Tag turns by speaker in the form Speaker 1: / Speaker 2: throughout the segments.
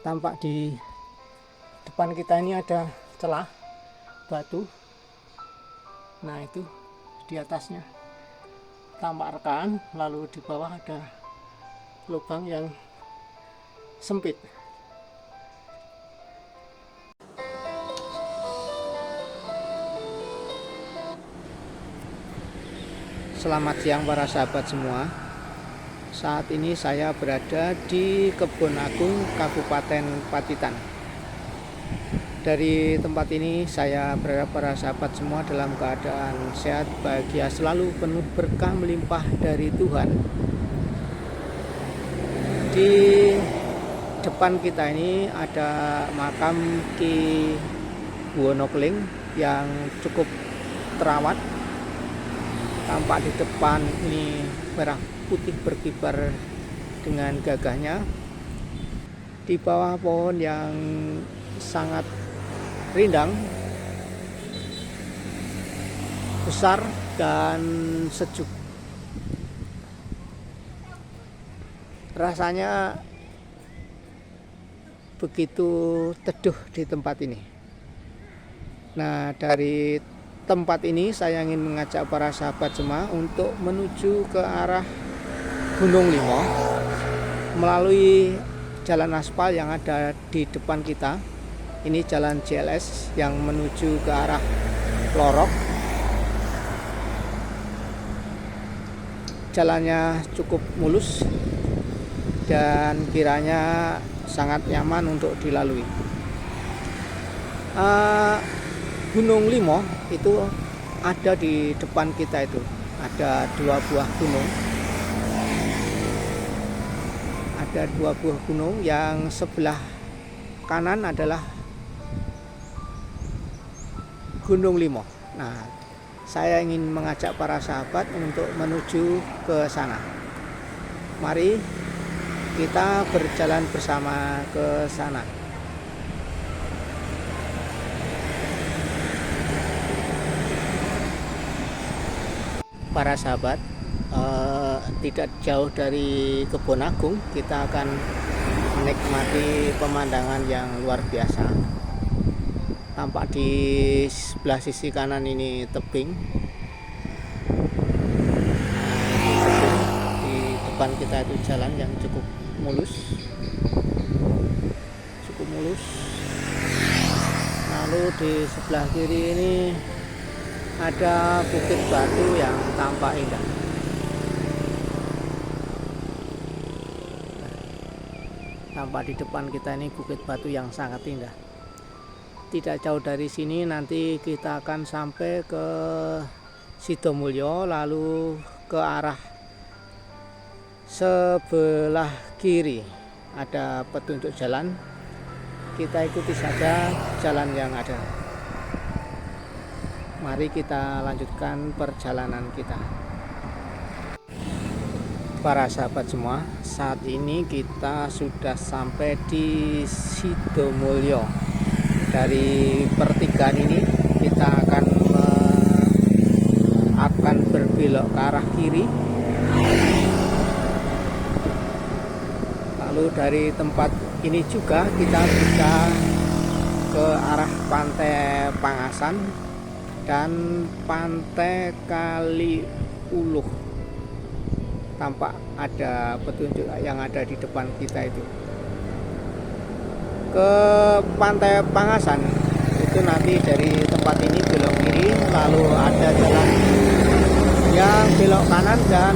Speaker 1: tampak di depan kita ini ada celah batu. Nah, itu di atasnya tampak rekaan, lalu di bawah ada lubang yang sempit. Selamat siang para sahabat semua. Saat ini saya berada di Kebon Agung, Kabupaten Pacitan. Dari tempat ini saya berharap para sahabat semua dalam keadaan sehat, bahagia, selalu penuh berkah melimpah dari Tuhan. Di depan kita ini ada makam Ki Wonokling yang cukup terawat. Tampak di depan ini merah putih berkibar dengan gagahnya. Di bawah pohon yang sangat rindang, besar dan sejuk. Rasanya begitu teduh di tempat ini. Nah, dari tempat ini saya ingin mengajak para sahabat semua untuk menuju ke arah Gunung Limo melalui jalan aspal yang ada di depan kita. Ini jalan JLS yang menuju ke arah Lorok. Jalannya cukup mulus dan kiranya sangat nyaman untuk dilalui. Gunung Limo itu ada di depan kita, itu ada dua buah gunung. Ada dua buah gunung, yang sebelah kanan adalah Gunung Limo. Nah, saya ingin mengajak para sahabat untuk menuju ke sana. Mari kita berjalan bersama ke sana. Para sahabat, tidak jauh dari Kebon Agung kita akan menikmati pemandangan yang luar biasa. Tampak di sebelah sisi kanan ini tebing. Di depan kita itu jalan yang cukup mulus. Lalu di sebelah kiri ini ada bukit batu yang tampak indah. Tampak di depan kita ini bukit batu yang sangat indah. Tidak jauh dari sini nanti kita akan sampai ke Sidomulyo, lalu ke arah sebelah kiri ada petunjuk jalan. Kita ikuti saja jalan yang ada. Mari kita lanjutkan perjalanan kita. Para sahabat semua, saat ini kita sudah sampai di Sidomulyo. Dari pertigaan ini kita akan berbelok ke arah kiri. Lalu dari tempat ini juga kita bisa ke arah Pantai Pangasan dan Pantai Kaliuluh. Tampak ada petunjuk yang ada di depan kita itu. Ke Pantai Pangasan itu nanti dari tempat ini belok kiri, lalu ada jalan yang belok kanan dan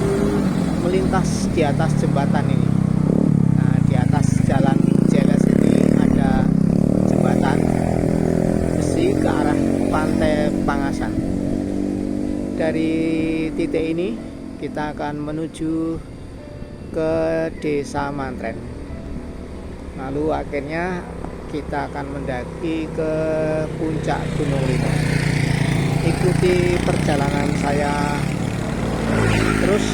Speaker 1: melintas di atas jembatan ini. Nah, di atas jalan JLS ini ada jembatan besi ke arah Pantai Pangasan. Dari titik ini kita akan menuju ke Desa Mantren. Lalu akhirnya kita akan mendaki ke puncak Gunung Limo. Ikuti perjalanan saya terus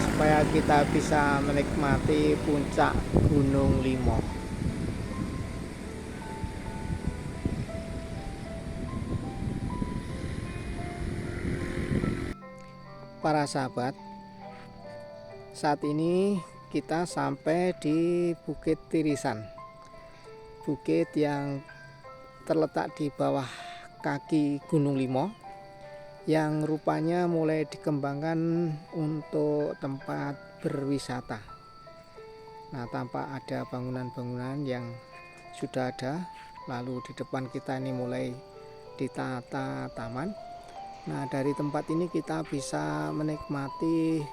Speaker 1: supaya kita bisa menikmati puncak Gunung Limo. Para sahabat, saat ini kita sampai di Bukit Tirisan. bukit yang terletak di bawah kaki Gunung Limo, yang rupanya mulai dikembangkan untuk tempat berwisata. Nah, tampak ada bangunan-bangunan yang sudah ada, lalu di depan kita ini mulai ditata taman. Nah, dari tempat ini kita bisa menikmati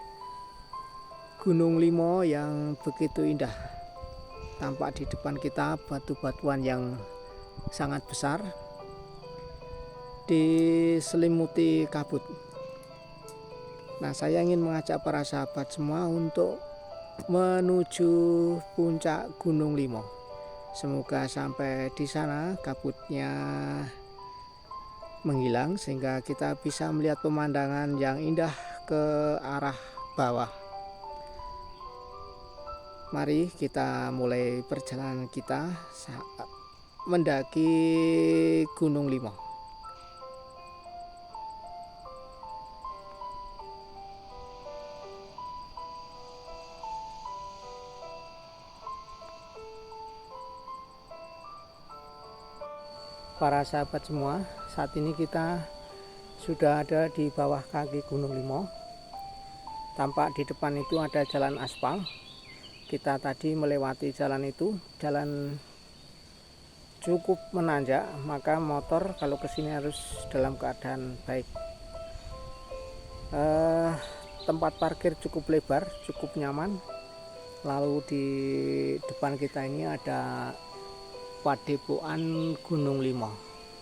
Speaker 1: Gunung Limo yang begitu indah. Tampak di depan kita batu-batuan yang sangat besar diselimuti kabut. Nah, saya ingin mengajak para sahabat semua untuk menuju puncak Gunung Limo. Semoga sampai di sana kabutnya menghilang sehingga kita bisa melihat pemandangan yang indah ke arah bawah. Mari kita mulai perjalanan kita saat mendaki Gunung Limo. Para sahabat semua, saat ini kita sudah ada di bawah kaki Gunung Limo. Tampak di depan itu ada jalan aspal. Kita tadi melewati jalan itu, jalan cukup menanjak, maka motor kalau kesini harus dalam keadaan baik. Tempat parkir cukup lebar, cukup nyaman. Lalu di depan kita ini ada Padepokan Gunung Limo.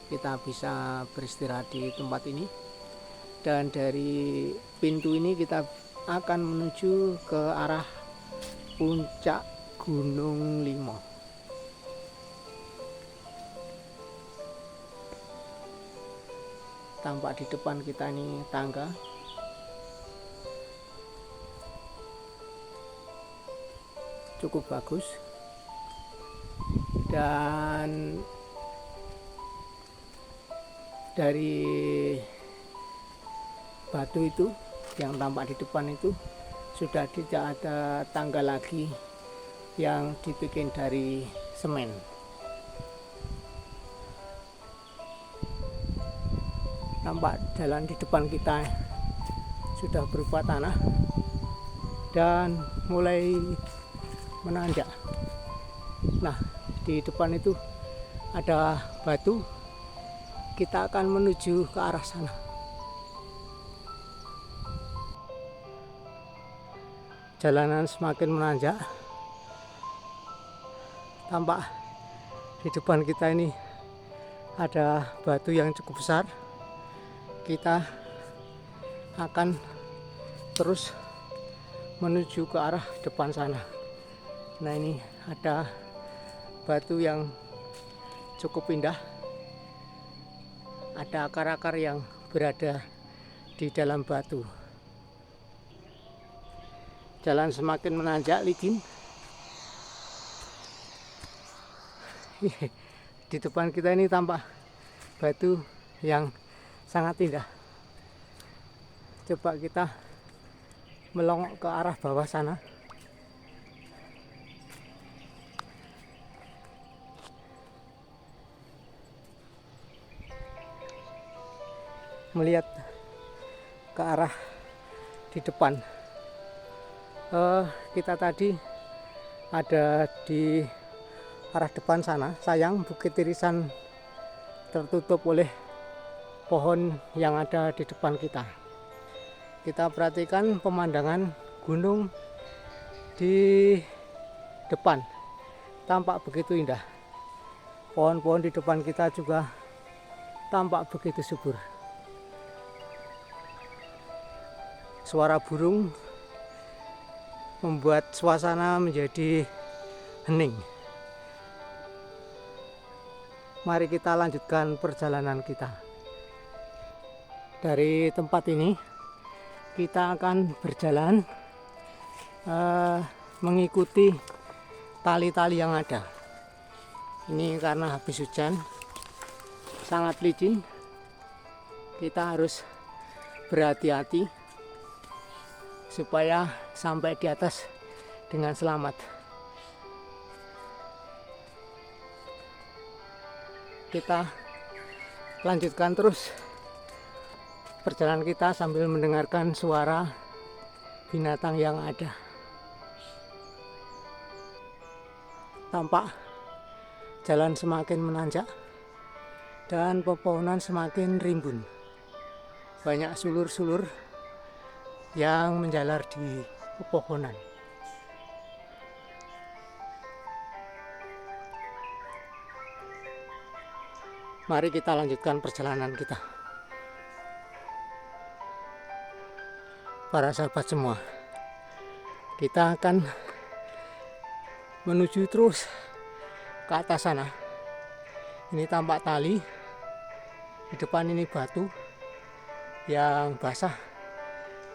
Speaker 1: Kita bisa beristirahat di tempat ini, dan dari pintu ini kita akan menuju ke arah puncak Gunung Limo. Tampak di depan kita ini tangga. Cukup bagus. Dan dari batu itu yang tampak di depan itu sudah tidak ada tangga lagi yang dibikin dari semen. Tampak jalan di depan kita sudah berupa tanah dan mulai menanjak. Nah, di depan itu ada batu. Kita akan menuju ke arah sana. Jalanan semakin menanjak. Tampak di depan kita ini ada batu yang cukup besar. Kita akan terus menuju ke arah depan sana. Nah, ini ada batu yang cukup indah. Ada akar-akar yang berada di dalam batu. Jalan semakin menanjak, licin. Di depan kita ini tampak batu yang sangat indah. Coba kita melongok ke arah bawah sana. Melihat ke arah di depan. Kita tadi ada di arah depan sana. Sayang Bukit Irisan tertutup oleh pohon yang ada di depan kita. Kita perhatikan pemandangan gunung di depan. Tampak begitu indah. Pohon-pohon di depan kita juga tampak begitu subur. Suara burung membuat suasana menjadi hening. Mari kita lanjutkan perjalanan kita. Dari tempat ini kita akan berjalan mengikuti tali-tali yang ada. Ini karena habis hujan sangat licin. Kita harus berhati-hati supaya sampai di atas dengan selamat. kita lanjutkan terus perjalanan kita sambil mendengarkan suara binatang yang ada. Tampak jalan semakin menanjak dan pepohonan semakin rimbun. Banyak sulur-sulur yang menjalar di pepohonan. Mari kita lanjutkan perjalanan kita. Para sahabat semua, kita akan menuju terus ke atas sana. Ini tampak tali, di depan ini batu yang basah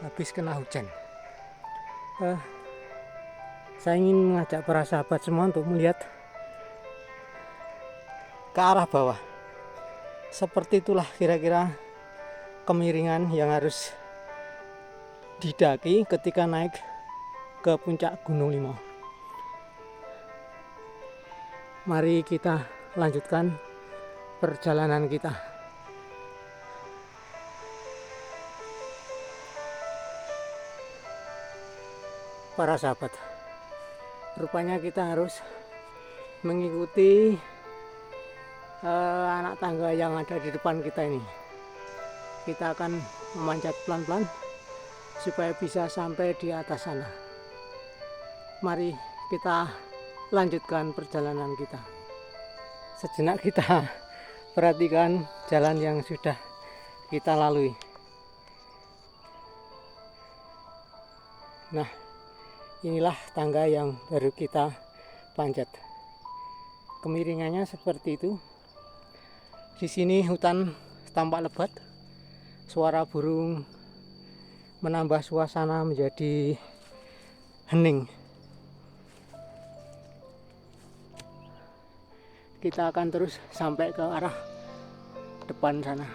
Speaker 1: habis kena hujan. Saya ingin mengajak para sahabat semua untuk melihat ke arah bawah. Seperti itulah kira-kira kemiringan yang harus didaki ketika naik ke puncak Gunung Limau. Mari kita lanjutkan perjalanan kita. Para sahabat, rupanya kita harus mengikuti anak tangga yang ada di depan kita ini. Kita akan memanjat pelan-pelan supaya bisa sampai di atas sana. Mari kita lanjutkan perjalanan kita. Sejenak kita perhatikan jalan yang sudah kita lalui. Nah, inilah tangga yang baru kita panjat. Kemiringannya seperti itu. Di sini hutan tampak lebat, suara burung menambah suasana menjadi hening. Kita akan terus sampai ke arah depan sana.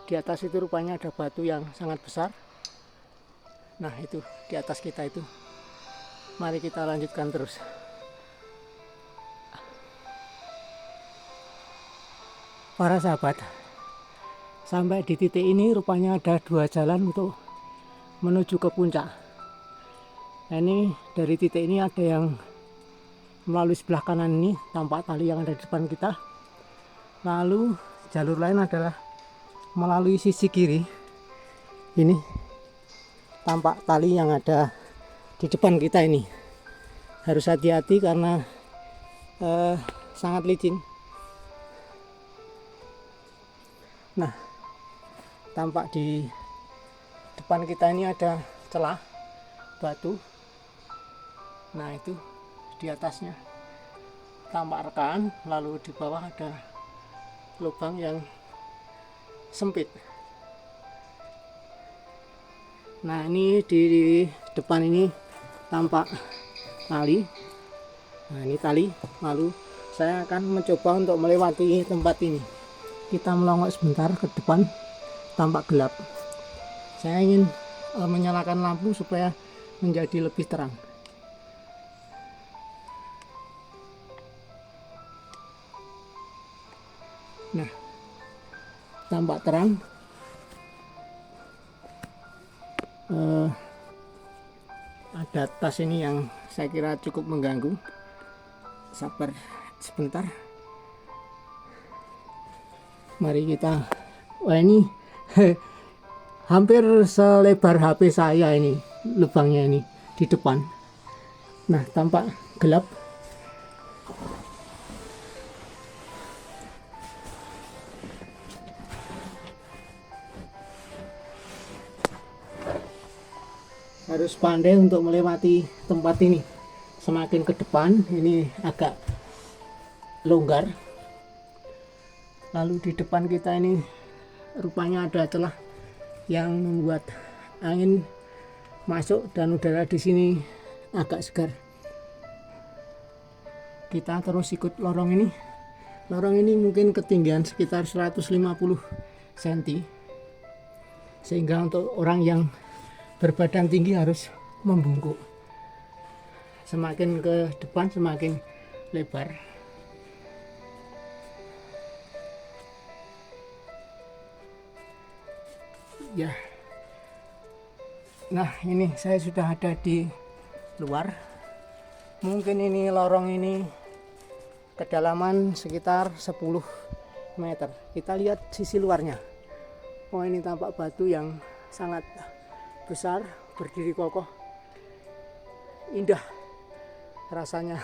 Speaker 1: Di atas itu rupanya ada batu yang sangat besar. Nah, itu di atas kita itu. Mari kita lanjutkan terus. Para sahabat, sampai di titik ini rupanya ada dua jalan untuk menuju ke puncak. Nah, ini dari titik ini ada yang melalui sebelah kanan ini, tampak tali yang ada di depan kita. Lalu jalur lain adalah melalui sisi kiri. Ini tampak tali yang ada di depan kita ini. Harus hati-hati karena sangat licin. Nah, tampak di depan kita ini ada celah batu. Nah, itu di atasnya tampak rekaan, lalu di bawah ada lubang yang sempit. Nah, ini di depan ini tampak tali. Nah, ini tali. Lalu saya akan mencoba untuk melewati tempat ini. Kita melongok sebentar ke depan, tampak gelap. Saya ingin menyalakan lampu supaya menjadi lebih terang. Nah, tampak terang. Ada tas ini yang saya kira cukup mengganggu. Sabar sebentar. Mari kita, wah ini hampir selebar HP saya ini lubangnya ini di depan. Nah, tampak gelap. Harus pandai untuk melewati tempat ini. Semakin ke depan ini agak longgar. Lalu di depan kita ini rupanya ada celah yang membuat angin masuk dan udara di sini agak segar. Kita terus ikut lorong ini. Lorong ini mungkin ketinggian sekitar 150 cm. Sehingga untuk orang yang berbadan tinggi harus membungkuk. Semakin ke depan semakin lebar. ya. Nah, ini saya sudah ada di luar. Mungkin ini lorong ini kedalaman sekitar 10 meter. Kita lihat sisi luarnya. Oh, ini tampak batu yang sangat besar, berdiri kokoh. Indah rasanya.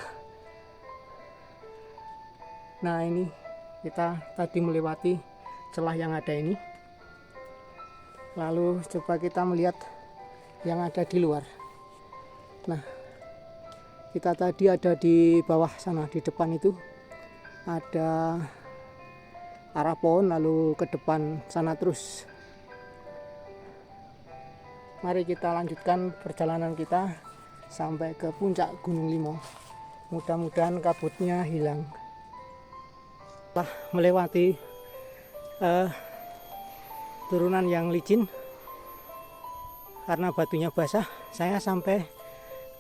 Speaker 1: Nah, ini kita tadi melewati celah yang ada ini. Lalu coba kita melihat yang ada di luar. Nah, kita tadi ada di bawah sana, di depan itu ada arah pohon, lalu ke depan sana terus. Mari kita lanjutkan perjalanan kita sampai ke puncak Gunung Limo. Mudah-mudahan kabutnya hilang. Setelah melewati turunan yang licin karena batunya basah, saya sampai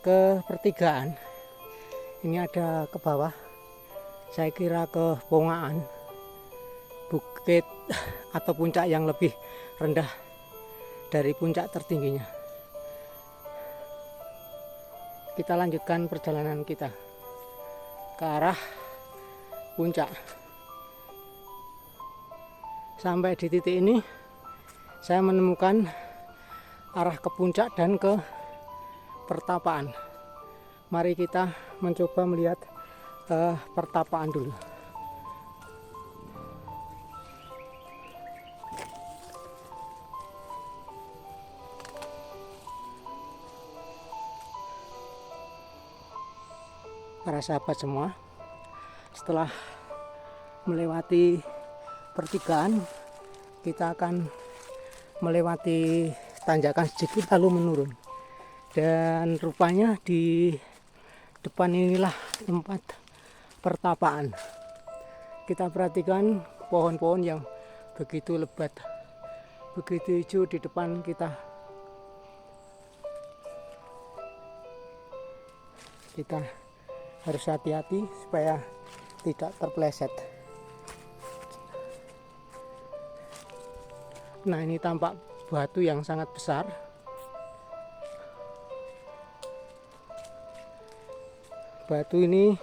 Speaker 1: ke pertigaan. Ini ada ke bawah, saya kira ke Pongaan, bukit atau puncak yang lebih rendah dari puncak tertingginya. Kita lanjutkan perjalanan kita ke arah puncak. Sampai di titik ini saya menemukan arah ke puncak dan ke pertapaan. Mari kita mencoba melihat pertapaan dulu. Para sahabat semua, setelah melewati pertigaan, kita akan melewati tanjakan sedikit lalu menurun. Dan rupanya di depan inilah tempat pertapaan. Kita perhatikan pohon-pohon yang begitu lebat, begitu hijau di depan kita. Kita harus hati-hati supaya tidak terpeleset. Nah, ini tampak batu yang sangat besar. Batu ini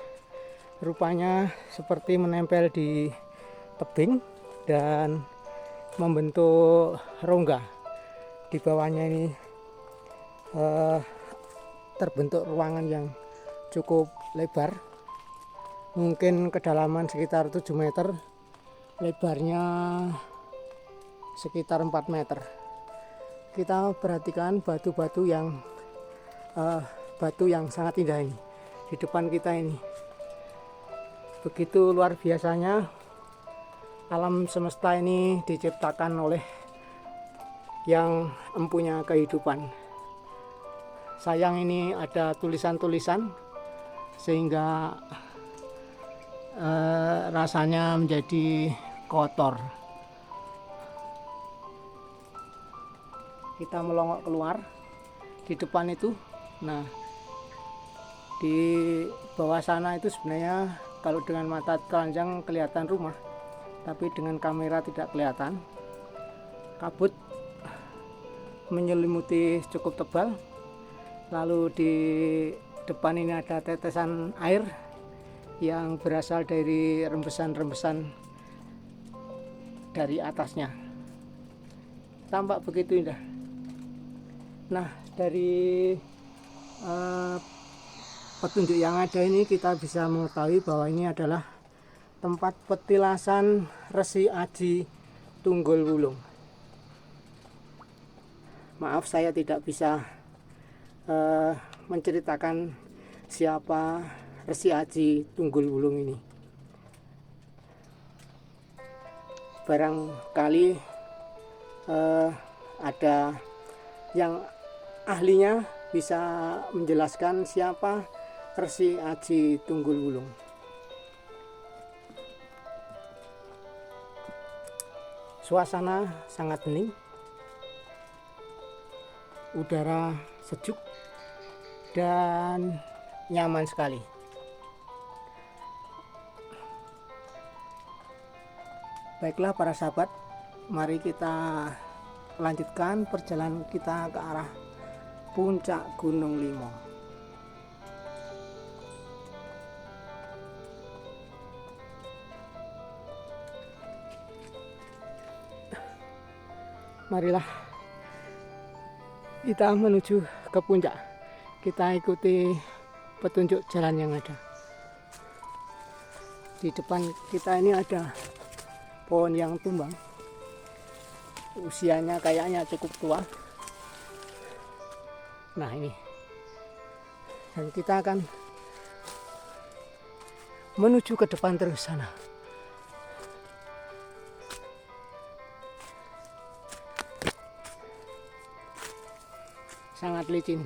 Speaker 1: rupanya seperti menempel di tebing dan membentuk rongga. Di bawahnya ini terbentuk ruangan yang cukup lebar, mungkin kedalaman sekitar 7 meter, lebarnya sekitar 4 meter. Kita perhatikan batu-batu yang sangat indah ini di depan kita ini. Begitu luar biasanya alam semesta ini diciptakan oleh yang empunya kehidupan. Sayang ini ada tulisan-tulisan sehingga rasanya menjadi kotor. Kita melongok keluar di depan itu. Nah, di bawah sana itu sebenarnya kalau dengan mata telanjang kelihatan rumah, tapi dengan kamera tidak kelihatan. Kabut menyelimuti cukup tebal. Lalu di depan ini ada tetesan air yang berasal dari rembesan-rembesan dari atasnya. Tampak begitu indah. Nah, dari petunjuk yang ada ini kita bisa mengetahui bahwa ini adalah tempat petilasan Resi Aji Tunggul Wulung. Maaf, saya tidak bisa menceritakan siapa Resi Aji Tunggul Wulung ini. Barangkali ada yang ahlinya bisa menjelaskan siapa Resi Aji Tunggul Wulung. Suasana sangat hening, udara sejuk dan nyaman sekali. Baiklah para sahabat, mari kita melanjutkan perjalanan kita ke arah puncak Gunung Limo. Marilah kita menuju ke puncak. Kita ikuti petunjuk jalan yang ada. Di depan kita ini ada pohon yang tumbang. Usianya kayaknya cukup tua. Nah ini. Dan kita akan menuju ke depan terus sana. Sangat licin.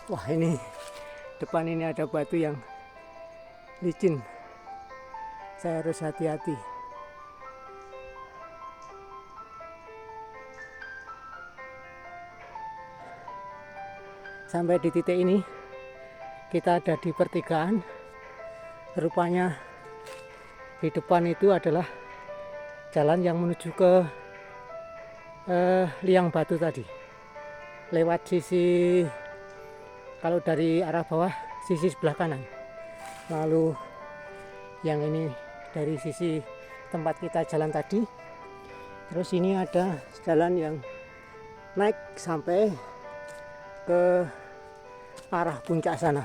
Speaker 1: Wah, ini depan ini ada batu yang licin. Saya harus hati-hati. Sampai di titik ini kita ada di pertigaan. Rupanya di depan itu adalah jalan yang menuju ke liang batu tadi. Lewat sisi, kalau dari arah bawah, sisi sebelah kanan. Lalu yang ini dari sisi tempat kita jalan tadi. Terus ini ada jalan yang naik sampai ke arah puncak sana.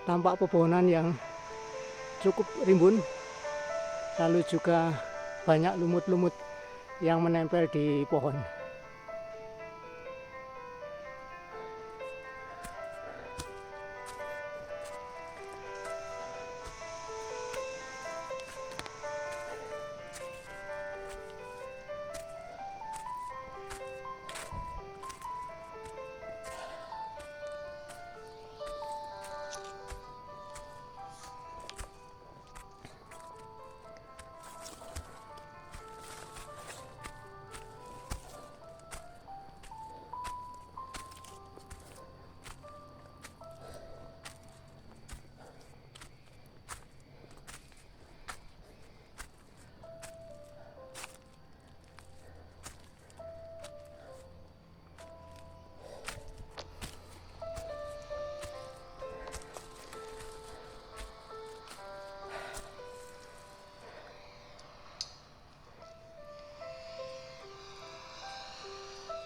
Speaker 1: Tampak pepohonan yang cukup rimbun, lalu juga banyak lumut-lumut yang menempel di pohon.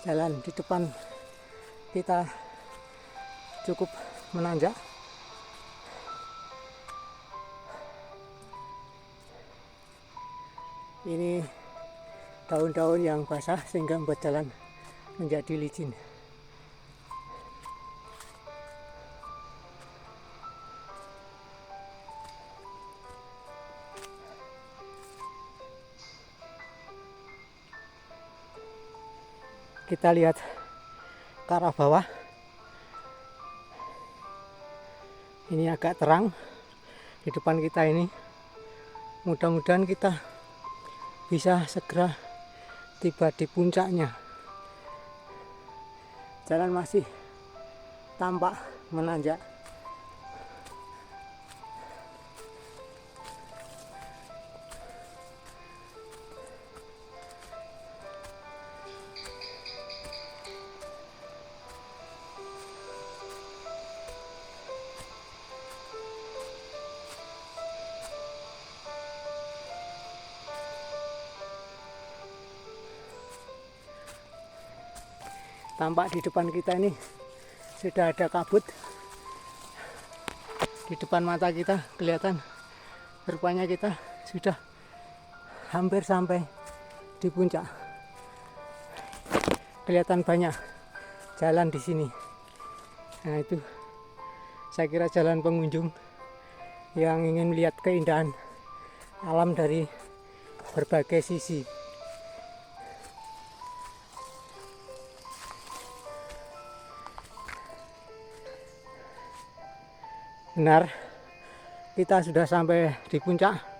Speaker 1: Jalan di depan kita cukup menanjak. Ini daun-daun yang basah sehingga membuat jalan menjadi licin. Kita lihat ke arah bawah. Ini agak terang di depan kita ini. Mudah-mudahan kita bisa segera tiba di puncaknya. Jalan masih tampak menanjak. Tampak di depan kita ini sudah ada kabut. Di depan mata kita kelihatan, rupanya kita sudah hampir sampai di puncak. Kelihatan banyak jalan di sini. Nah itu saya kira jalan pengunjung yang ingin melihat keindahan alam dari berbagai sisi. Benar, kita sudah sampai di puncak.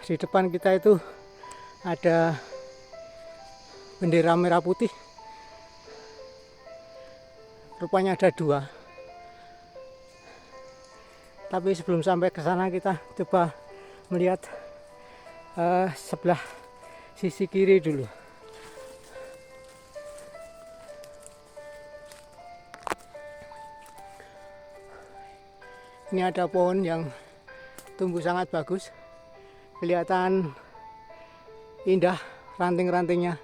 Speaker 1: Di depan kita itu ada bendera merah putih. Rupanya ada 2. Tapi sebelum sampai ke sana kita coba melihat sebelah sisi kiri dulu. Ini ada pohon yang tumbuh sangat bagus, kelihatan indah, ranting-rantingnya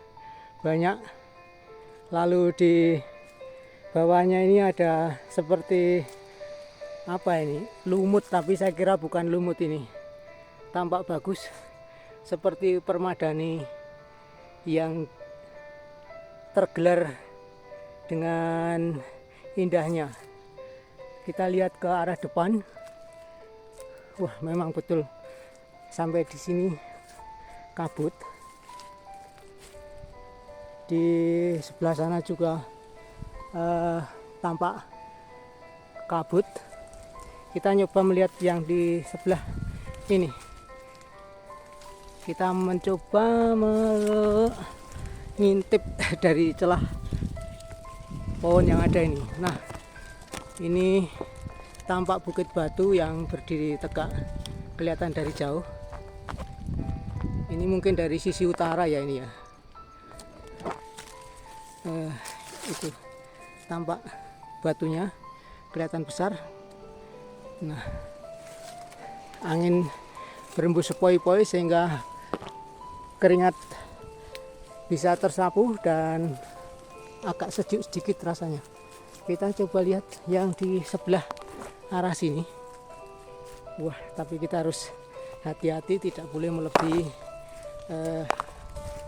Speaker 1: banyak. Lalu di bawahnya ini ada seperti apa ini, lumut, tapi saya kira bukan lumut ini. Tampak bagus seperti permadani yang tergelar dengan indahnya. Kita lihat ke arah depan. Wah, memang betul sampai di sini kabut. Di sebelah sana juga tampak kabut. Kita nyoba melihat yang di sebelah ini. Kita mencoba mengintip dari celah pohon yang ada ini. Nah, ini tampak bukit batu yang berdiri tegak, kelihatan dari jauh. Ini mungkin dari sisi utara ya ini ya. Itu tampak batunya kelihatan besar. Nah, angin berembus sepoi-poi sehingga keringat bisa tersapu dan agak sejuk sedikit rasanya. Kita coba lihat yang di sebelah arah sini. Wah, tapi kita harus hati-hati, tidak boleh melebihi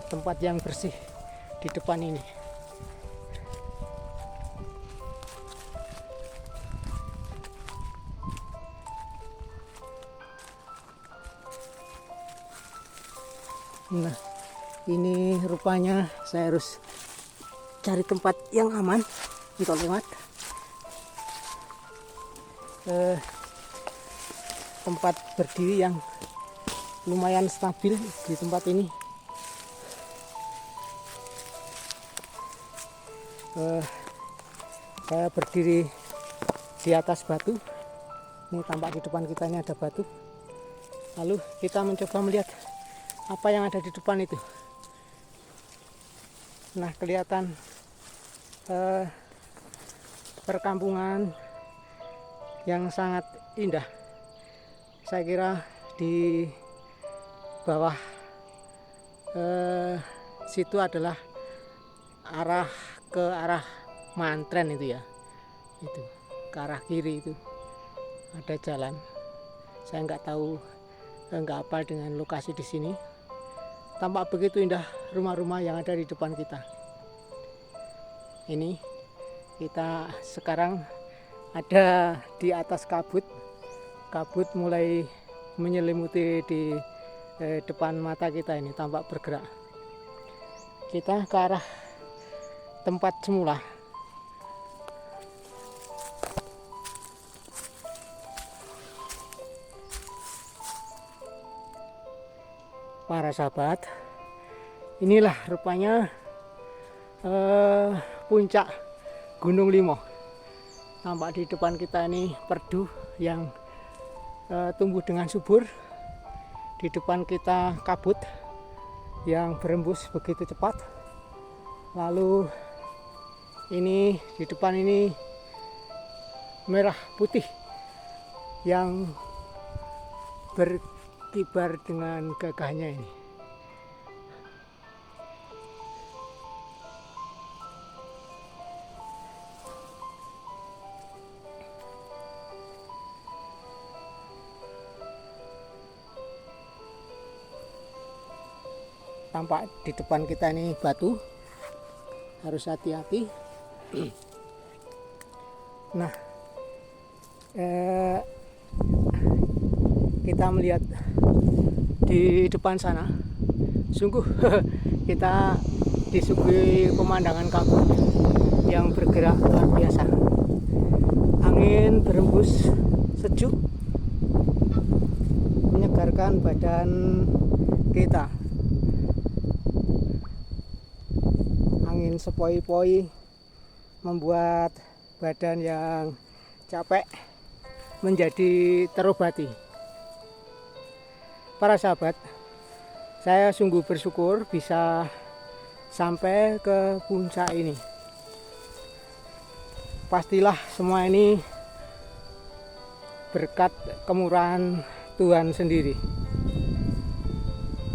Speaker 1: tempat yang bersih di depan ini. Nah, ini rupanya saya harus cari tempat yang aman untuk lewat. Tempat berdiri yang lumayan stabil di tempat ini. Saya berdiri di atas batu. Ini tampak di depan kita ini ada batu. Lalu kita mencoba melihat apa yang ada di depan itu. Nah, kelihatan perkampungan yang sangat indah. Saya kira di bawah situ adalah ke arah Mantren itu ya. Itu ke arah kiri itu ada jalan. Saya nggak tahu, nggak hafal dengan lokasi di sini. Tampak begitu indah rumah-rumah yang ada di depan kita. Ini kita sekarang ada di atas kabut. Kabut mulai menyelimuti di depan mata kita ini, tampak bergerak. Kita ke arah tempat semula. Para sahabat, inilah rupanya puncak Gunung Limo. Tampak di depan kita ini perdu yang tumbuh dengan subur. Di depan kita kabut yang berembus begitu cepat. Lalu ini di depan ini merah putih yang berkibar dengan gagahnya ini. Tampak di depan kita ini batu, harus hati-hati. Nah, kita melihat di depan sana, sungguh kita disuguhi pemandangan kabut yang bergerak luar biasa. Angin berembus sejuk, menyegarkan kebutuhan badan kita. Angin sepoi-poi membuat badan yang capek menjadi terobati. Para sahabat, saya sungguh bersyukur bisa sampai ke puncak ini. Pastilah semua ini berkat kemurahan Tuhan sendiri.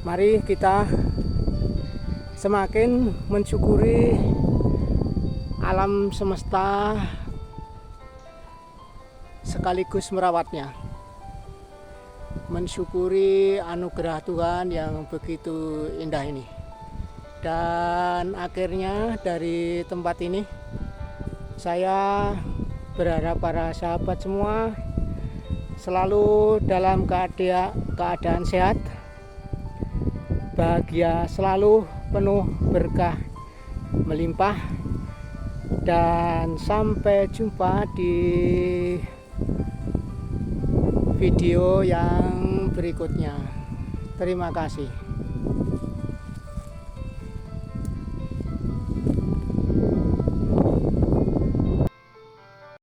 Speaker 1: Mari kita semakin mensyukuri alam semesta sekaligus merawatnya. Mensyukuri anugerah Tuhan yang begitu indah ini. Dan akhirnya dari tempat ini saya berharap para sahabat semua selalu dalam keadaan sehat, bahagia selalu, penuh berkah melimpah, dan sampai jumpa di video yang berikutnya. Terima kasih.